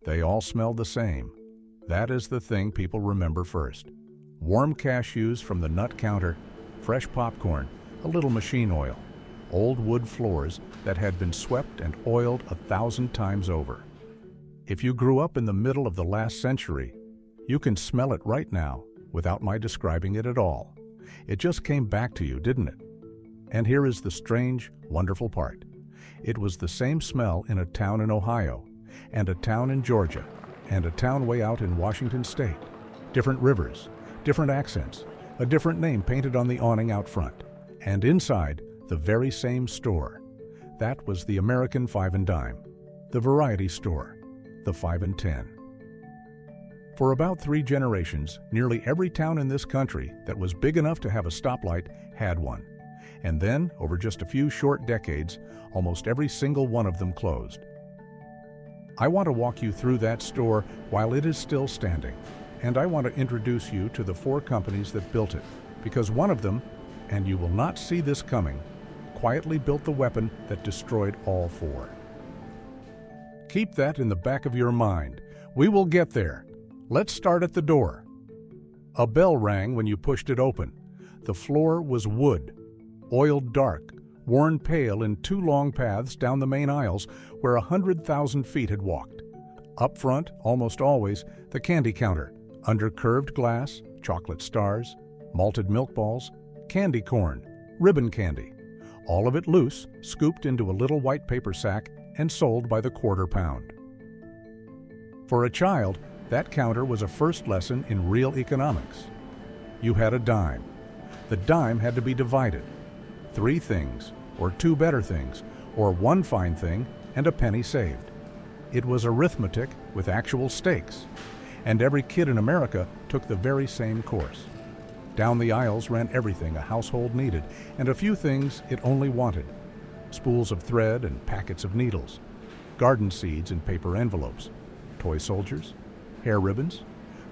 They all smelled the same. That is the thing people remember first. Warm cashews from the nut counter, fresh popcorn, a little machine oil, old wood floors that had been swept and oiled 1,000 times over. If you grew up in the middle of the last century, you can smell it right now without my describing it at all. It just came back to you, didn't it? And here is the strange, wonderful part. It was the same smell in a town in Ohio, and a town in Georgia, and a town way out in Washington State. Different rivers, different accents, a different name painted on the awning out front, and inside, the very same store. That was the American 5 and Dime, the variety store, the 5 and 10. For about 3 generations, nearly every town in this country that was big enough to have a stoplight had one. And then, over just a few short decades, almost every single one of them closed. I want to walk you through that store while it is still standing, and I want to introduce you to the 4 companies that built it, because one of them, and you will not see this coming, quietly built the weapon that destroyed all 4. Keep that in the back of your mind. We will get there. Let's start at the door. A bell rang when you pushed it open. The floor was wood, oiled dark, worn pale in 2 long paths down the main aisles where 100,000 feet had walked. Up front, almost always, the candy counter, under curved glass, chocolate stars, malted milk balls, candy corn, ribbon candy, all of it loose, scooped into a little white paper sack and sold by the quarter pound. For a child, that counter was a first lesson in real economics. You had a dime. The dime had to be divided. 3 things, or 2 better things, or 1 fine thing, and a penny saved. It was arithmetic with actual stakes, and every kid in America took the very same course. Down the aisles ran everything a household needed, and a few things it only wanted. Spools of thread and packets of needles, garden seeds in paper envelopes, toy soldiers, hair ribbons,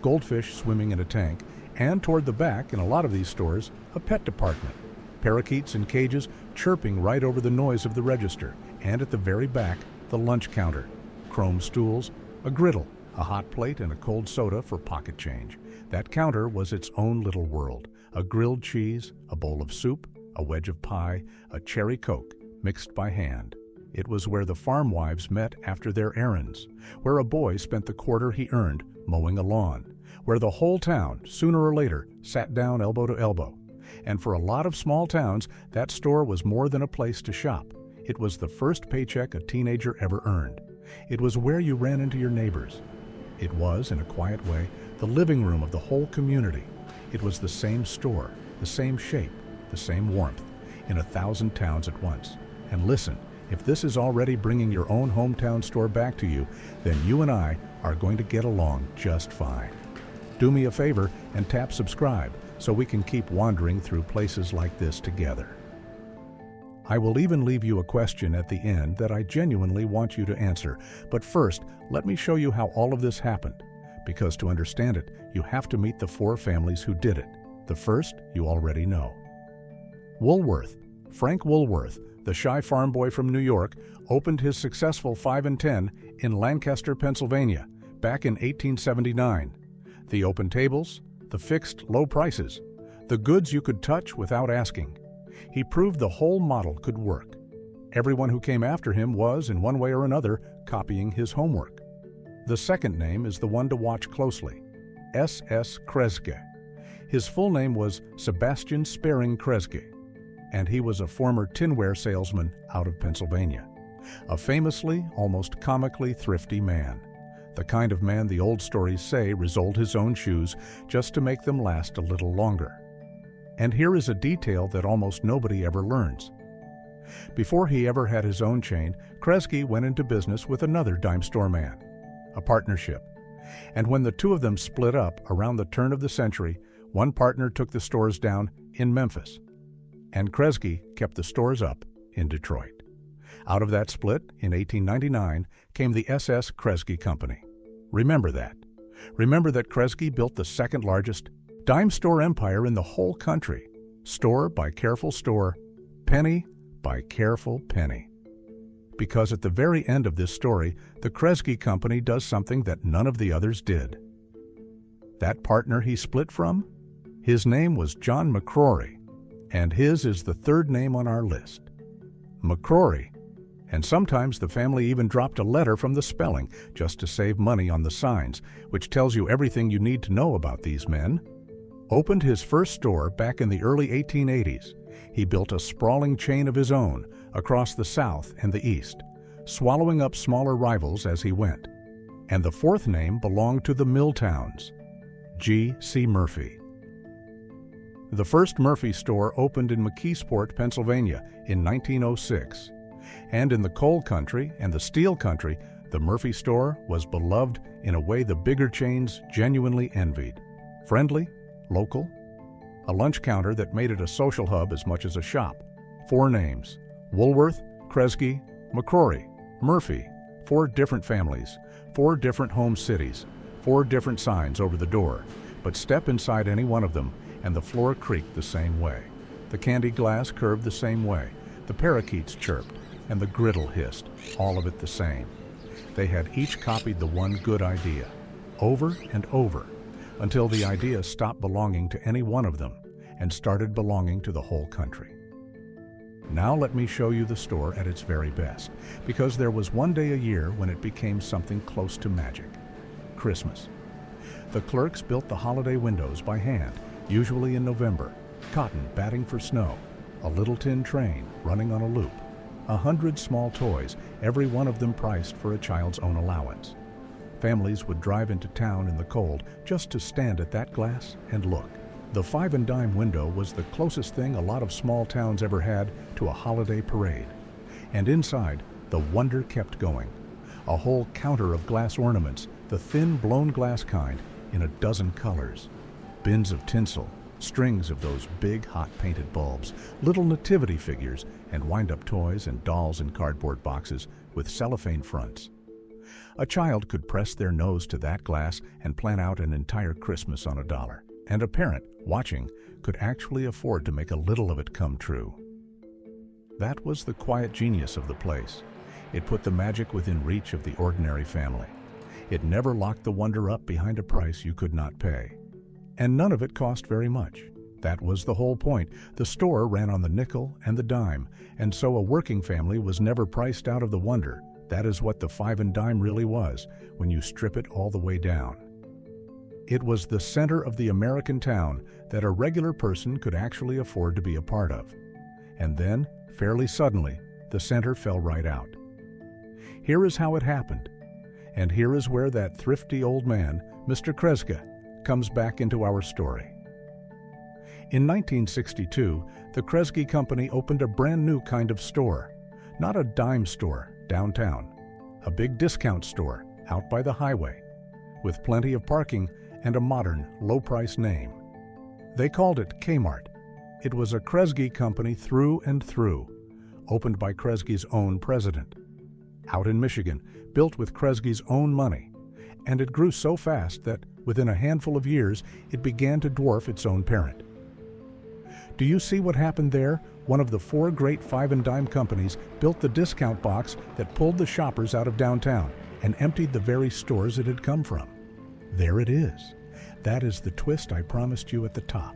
goldfish swimming in a tank, and toward the back, in a lot of these stores, a pet department. Parakeets in cages chirping right over the noise of the register, and at the very back, the lunch counter, chrome stools, a griddle, a hot plate, and a cold soda for pocket change. That counter was its own little world. A grilled cheese, a bowl of soup, a wedge of pie, a cherry Coke, mixed by hand. It was where the farm wives met after their errands, where a boy spent the quarter he earned mowing a lawn, where the whole town, sooner or later, sat down elbow to elbow. And for a lot of small towns, that store was more than a place to shop. It was the first paycheck a teenager ever earned. It was where you ran into your neighbors. It was, in a quiet way, the living room of the whole community. It was the same store, the same shape, the same warmth, in 1,000 towns at once. And listen, if this is already bringing your own hometown store back to you, then you and I are going to get along just fine. Do me a favor and tap subscribe so we can keep wandering through places like this together. I will even leave you a question at the end that I genuinely want you to answer. But first, let me show you how all of this happened. Because to understand it, you have to meet the 4 families who did it. The first you already know. Woolworth. Frank Woolworth, the shy farm boy from New York, opened his successful 5 and 10 in Lancaster, Pennsylvania, back in 1879. The open tables, the fixed low prices, the goods you could touch without asking. He proved the whole model could work. Everyone who came after him was, in one way or another, copying his homework. The second name is the one to watch closely, S.S. Kresge. His full name was Sebastian Sparing Kresge, and he was a former tinware salesman out of Pennsylvania. A famously, almost comically thrifty man. The kind of man the old stories say resoled his own shoes just to make them last a little longer. And here is a detail that almost nobody ever learns. Before he ever had his own chain, Kresge went into business with another dime store man, a partnership. And when the 2 of them split up around the turn of the century, one partner took the stores down in Memphis, and Kresge kept the stores up in Detroit. Out of that split, in 1899, came the S.S. Kresge Company. Remember that. Remember that Kresge built the second largest dime store empire in the whole country, store by careful store, penny by careful penny. because at the very end of this story, the Kresge company does something that none of the others did. That partner he split from? His name was John McCrory, and his is the third name on our list. McCrory. And sometimes the family even dropped a letter from the spelling just to save money on the signs, which tells you everything you need to know about these men. Opened his first store back in the early 1880s. He built a sprawling chain of his own across the South and the East, swallowing up smaller rivals as he went. And the fourth name belonged to the mill towns, G.C. Murphy. The first Murphy store opened in McKeesport, Pennsylvania in 1906. And in the coal country and the steel country, the Murphy store was beloved in a way the bigger chains genuinely envied. Friendly, local, a lunch counter that made it a social hub as much as a shop. 4 names: Woolworth, Kresge, McCrory, Murphy. 4 different families, 4 different home cities, 4 different signs over the door. But step inside any one of them and the floor creaked the same way. The candy glass curved the same way. The parakeets chirped and the griddle hissed, all of it the same. They had each copied the one good idea, over and over, until the idea stopped belonging to any one of them and started belonging to the whole country. Now let me show you the store at its very best, because there was one day a year when it became something close to magic: Christmas. The clerks built the holiday windows by hand, usually in November, cotton batting for snow, a little tin train running on a loop, 100 small toys, every one of them priced for a child's own allowance. Families would drive into town in the cold just to stand at that glass and look. The 5 and dime window was the closest thing a lot of small towns ever had to a holiday parade. And inside, the wonder kept going. A whole counter of glass ornaments, the thin blown glass kind, in a dozen colors. Bins of tinsel, strings of those big hot painted bulbs, little nativity figures, and wind-up toys and dolls in cardboard boxes with cellophane fronts. A child could press their nose to that glass and plan out an entire Christmas on $1, and a parent, watching, could actually afford to make a little of it come true. That was the quiet genius of the place. It put the magic within reach of the ordinary family. It never locked the wonder up behind a price you could not pay. And none of it cost very much. That was the whole point. The store ran on the nickel and the dime, and so a working family was never priced out of the wonder. That is what the 5 and dime really was, when you strip it all the way down. It was the center of the American town that a regular person could actually afford to be a part of. And then, fairly suddenly, the center fell right out. Here is how it happened. And here is where that thrifty old man, Mr. Kresge, comes back into our story. In 1962, the Kresge Company opened a brand new kind of store. Not a dime store downtown, a big discount store out by the highway, with plenty of parking and a modern, low-price name. They called it Kmart. It was a Kresge company through and through, opened by Kresge's own president. Out in Michigan, built with Kresge's own money, and it grew so fast that within a handful of years, it began to dwarf its own parent. Do you see what happened there? One of the 4 great 5 and dime companies built the discount box that pulled the shoppers out of downtown and emptied the very stores it had come from. There it is. That is the twist I promised you at the top.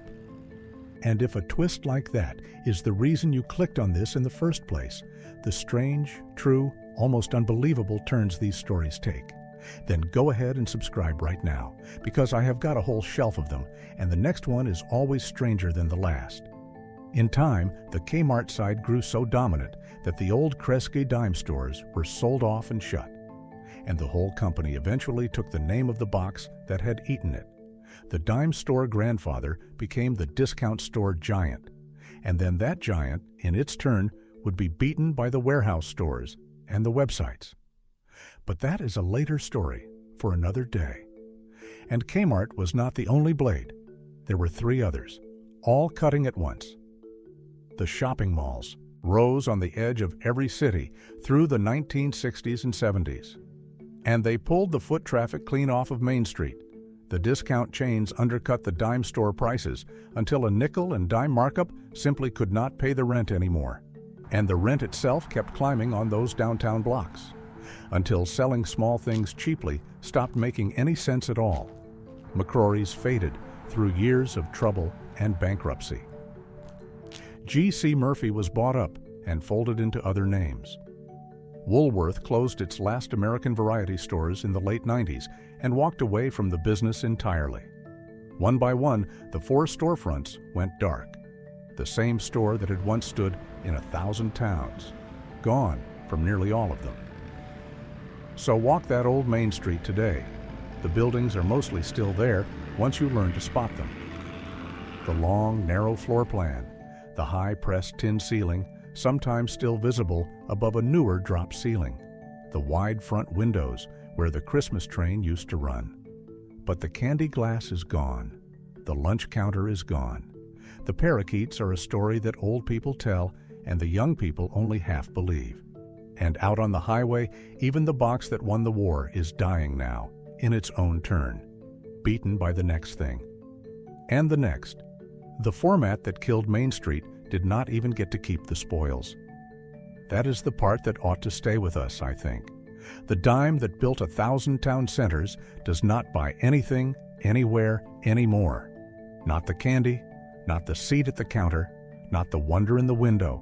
And if a twist like that is the reason you clicked on this in the first place, the strange, true, almost unbelievable turns these stories take, then go ahead and subscribe right now, because I have got a whole shelf of them, and the next one is always stranger than the last. In time, the Kmart side grew so dominant that the old Kresge dime stores were sold off and shut, and the whole company eventually took the name of the box that had eaten it. The dime store grandfather became the discount store giant, and then that giant, in its turn, would be beaten by the warehouse stores and the websites. But that is a later story for another day. And Kmart was not the only blade. There were 3 others, all cutting at once. The shopping malls rose on the edge of every city through the 1960s and 70s. And they pulled the foot traffic clean off of Main Street. The discount chains undercut the dime store prices until a nickel and dime markup simply could not pay the rent anymore. And the rent itself kept climbing on those downtown blocks, until selling small things cheaply stopped making any sense at all. McCrory's faded through years of trouble and bankruptcy. G.C. Murphy was bought up and folded into other names. Woolworth closed its last American variety stores in the late 90s and walked away from the business entirely. One by one, the 4 storefronts went dark. The same store that had once stood in 1,000 towns, gone from nearly all of them. So walk that old Main Street today. The buildings are mostly still there once you learn to spot them. The long, narrow floor plan, the high-pressed tin ceiling, sometimes still visible above a newer drop ceiling, the wide front windows where the Christmas train used to run. But the candy glass is gone. The lunch counter is gone. The parakeets are a story that old people tell and the young people only half believe. And out on the highway, even the box that won the war is dying now, in its own turn, beaten by the next thing. And the next. The format that killed Main Street did not even get to keep the spoils. That is the part that ought to stay with us, I think. The dime that built 1,000 town centers does not buy anything, anywhere, anymore. Not the candy, not the seat at the counter, not the wonder in the window,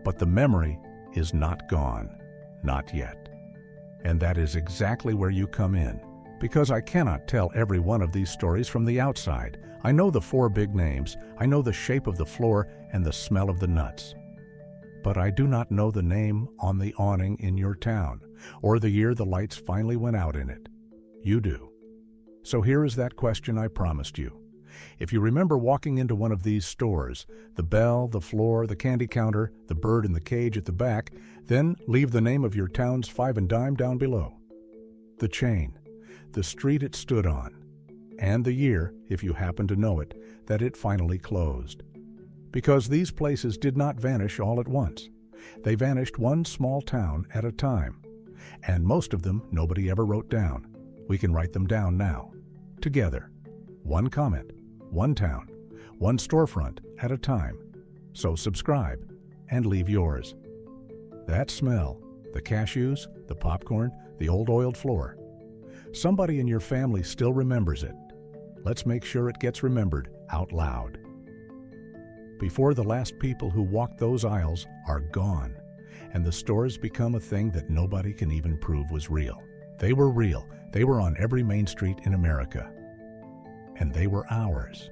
but the memory is not gone, not yet. And that is exactly where you come in, because I cannot tell every one of these stories from the outside. I know the 4 big names, I know the shape of the floor and the smell of the nuts. But I do not know the name on the awning in your town, or the year the lights finally went out in it. You do. So here is that question I promised you. If you remember walking into one of these stores, the bell, the floor, the candy counter, the bird in the cage at the back, then leave the name of your town's 5 and dime down below. The chain, the street it stood on, and the year, if you happen to know it, that it finally closed. Because these places did not vanish all at once. They vanished one small town at a time. And most of them nobody ever wrote down. We can write them down now. Together. One comment, one town, one storefront at a time. So subscribe and leave yours. That smell, the cashews, the popcorn, the old oiled floor. Somebody in your family still remembers it. Let's make sure it gets remembered out loud. Before the last people who walked those aisles are gone, and the stores become a thing that nobody can even prove was real. They were real. They were on every main street in America. And they were ours.